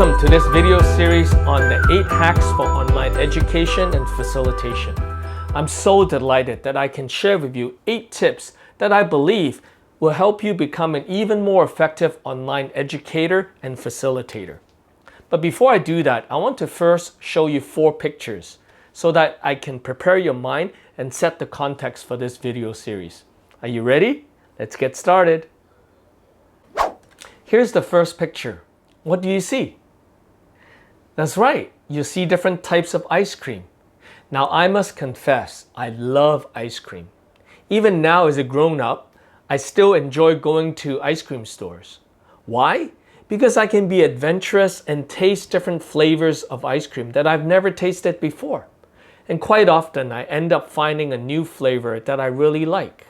Welcome to this video series on the 8 hacks for online education and facilitation. I'm so delighted that I can share with you 8 tips that I believe will help you become an even more effective online educator and facilitator. But before I do that, I want to first show you 4 pictures so that I can prepare your mind and set the context for this video series. Are you ready? Let's get started. Here's the first picture. What do you see? That's right, you see different types of ice cream. Now I must confess, I love ice cream. Even now as a grown-up, I still enjoy going to ice cream stores. Why? Because I can be adventurous and taste different flavors of ice cream that I've never tasted before. And quite often I end up finding a new flavor that I really like.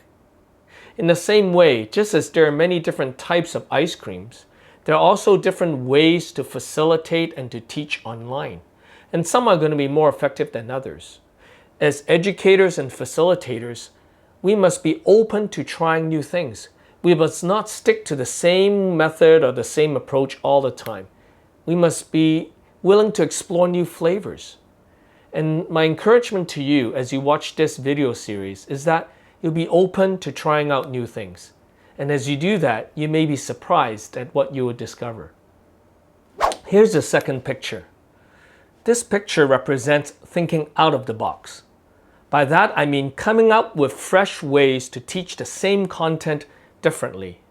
In the same way, just as there are many different types of ice creams, there are also different ways to facilitate and to teach online, and some are going to be more effective than others. As educators and facilitators, we must be open to trying new things. We must not stick to the same method or the same approach all the time. We must be willing to explore new flavors. And my encouragement to you as you watch this video series is that you'll be open to trying out new things. And as you do that, you may be surprised at what you will discover. Here's the second picture. This picture represents thinking out of the box. By that, I mean coming up with fresh ways to teach the same content differently.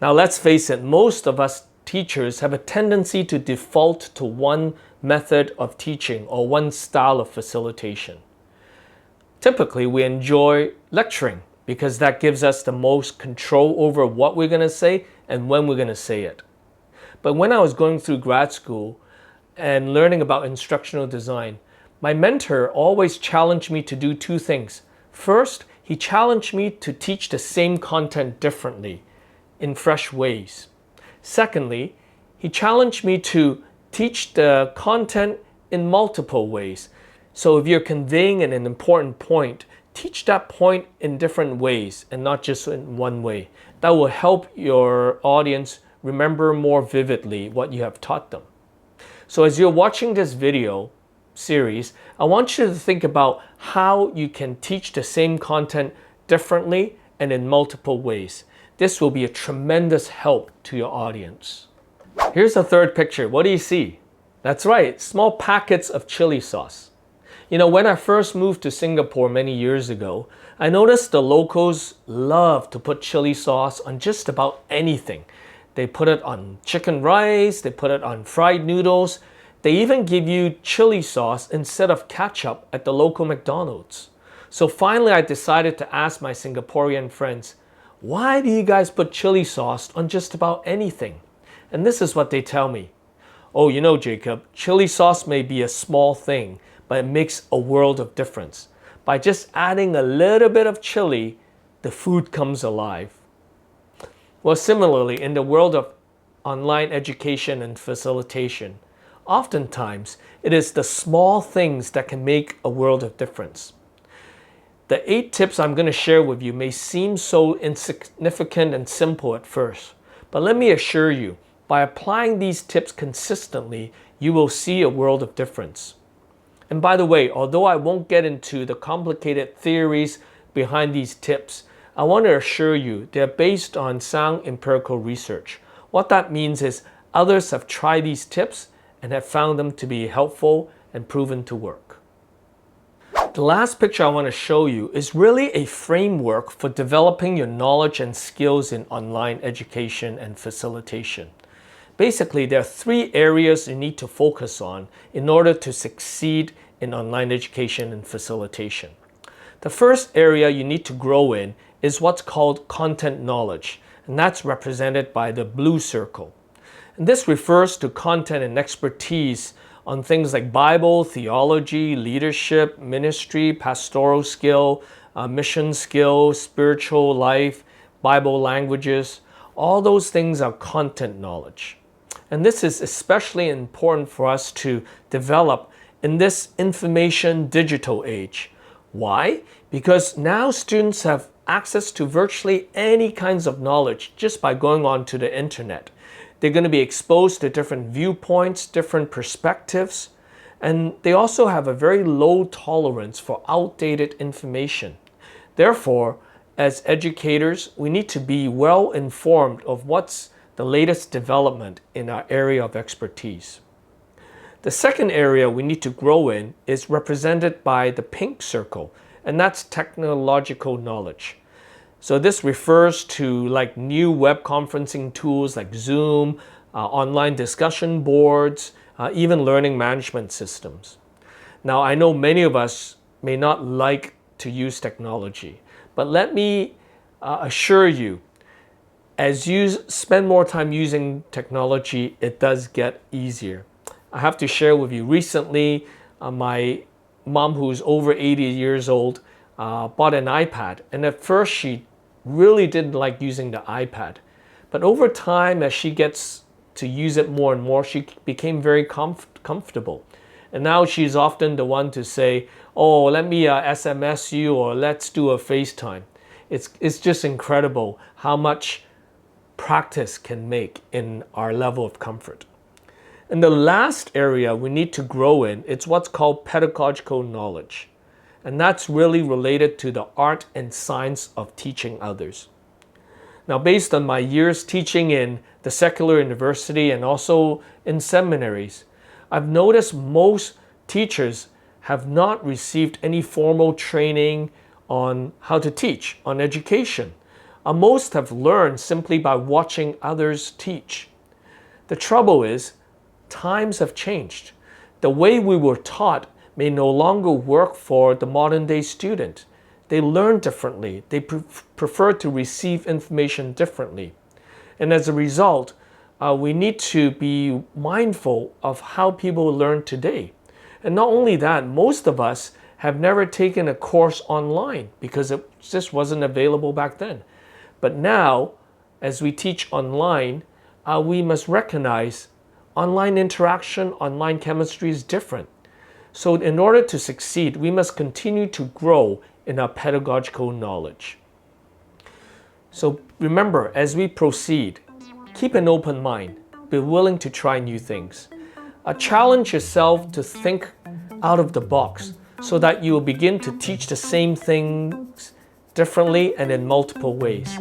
Now, let's face it, most of us teachers have a tendency to default to one method of teaching or one style of facilitation. Typically, we enjoy lecturing because that gives us the most control over what we're going to say and when we're going to say it. But when I was going through grad school and learning about instructional design, my mentor always challenged me to do 2 things. First, he challenged me to teach the same content differently, in fresh ways. Secondly, he challenged me to teach the content in multiple ways. So if you're conveying an important point, teach that point in different ways and not just in one way. That will help your audience remember more vividly what you have taught them. So as you're watching this video series, I want you to think about how you can teach the same content differently and in multiple ways. This will be a tremendous help to your audience. Here's the third picture. What do you see? That's right, small packets of chili sauce. You know, when I first moved to Singapore many years ago, I noticed the locals love to put chili sauce on just about anything. They put it on chicken rice, they put it on fried noodles. They even give you chili sauce instead of ketchup at the local McDonald's. So finally I decided to ask my Singaporean friends, why do you guys put chili sauce on just about anything? And this is what they tell me. Oh, you know, Jacob, chili sauce may be a small thing, but it makes a world of difference. By just adding a little bit of chili, the food comes alive. Well, similarly, in the world of online education and facilitation, oftentimes it is the small things that can make a world of difference. The 8 tips I'm going to share with you may seem so insignificant and simple at first, but let me assure you, by applying these tips consistently, you will see a world of difference. And by the way, although I won't get into the complicated theories behind these tips, I want to assure you they're based on sound empirical research. What that means is others have tried these tips and have found them to be helpful and proven to work. The last picture I want to show you is really a framework for developing your knowledge and skills in online education and facilitation. Basically, there are 3 areas you need to focus on in order to succeed in online education and facilitation. The first area you need to grow in is what's called content knowledge, and that's represented by the blue circle. And this refers to content and expertise on things like Bible, theology, leadership, ministry, pastoral skill, mission skill, spiritual life, Bible languages. All those things are content knowledge. And this is especially important for us to develop in this information digital age. Why? Because now students have access to virtually any kinds of knowledge just by going onto the internet. They're going to be exposed to different viewpoints, different perspectives, and they also have a very low tolerance for outdated information. Therefore, as educators, we need to be well informed of what's the latest development in our area of expertise. The second area we need to grow in is represented by the pink circle, and that's technological knowledge. So this refers to like new web conferencing tools like Zoom, online discussion boards, even learning management systems. Now, I know many of us may not like to use technology, but let me assure you, as you spend more time using technology, it does get easier. I have to share with you, recently, my mom, who's over 80 years old, bought an iPad. And at first, she really didn't like using the iPad. But over time, as she gets to use it more and more, she became very comfortable. And now she's often the one to say, oh, let me SMS you, or let's do a FaceTime. It's just incredible how much practice can make in our level of comfort. And the last area we need to grow in, it's what's called pedagogical knowledge. And that's really related to the art and science of teaching others. Now, based on my years teaching in the secular university and also in seminaries, I've noticed most teachers have not received any formal training on how to teach, on education. Most have learned simply by watching others teach. The trouble is, times have changed. The way we were taught may no longer work for the modern day student. They learn differently. They prefer to receive information differently. And as a result, we need to be mindful of how people learn today. And not only that, most of us have never taken a course online because it just wasn't available back then. But now, as we teach online, we must recognize online interaction, online chemistry is different. So in order to succeed, we must continue to grow in our pedagogical knowledge. So remember, as we proceed, keep an open mind, be willing to try new things. Challenge yourself to think out of the box so that you will begin to teach the same things differently and in multiple ways.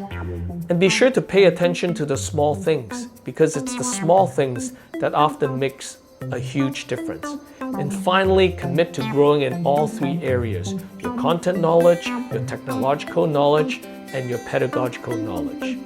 And be sure to pay attention to the small things, because it's the small things that often makes a huge difference. And finally, commit to growing in all three areas: your content knowledge, your technological knowledge, and your pedagogical knowledge.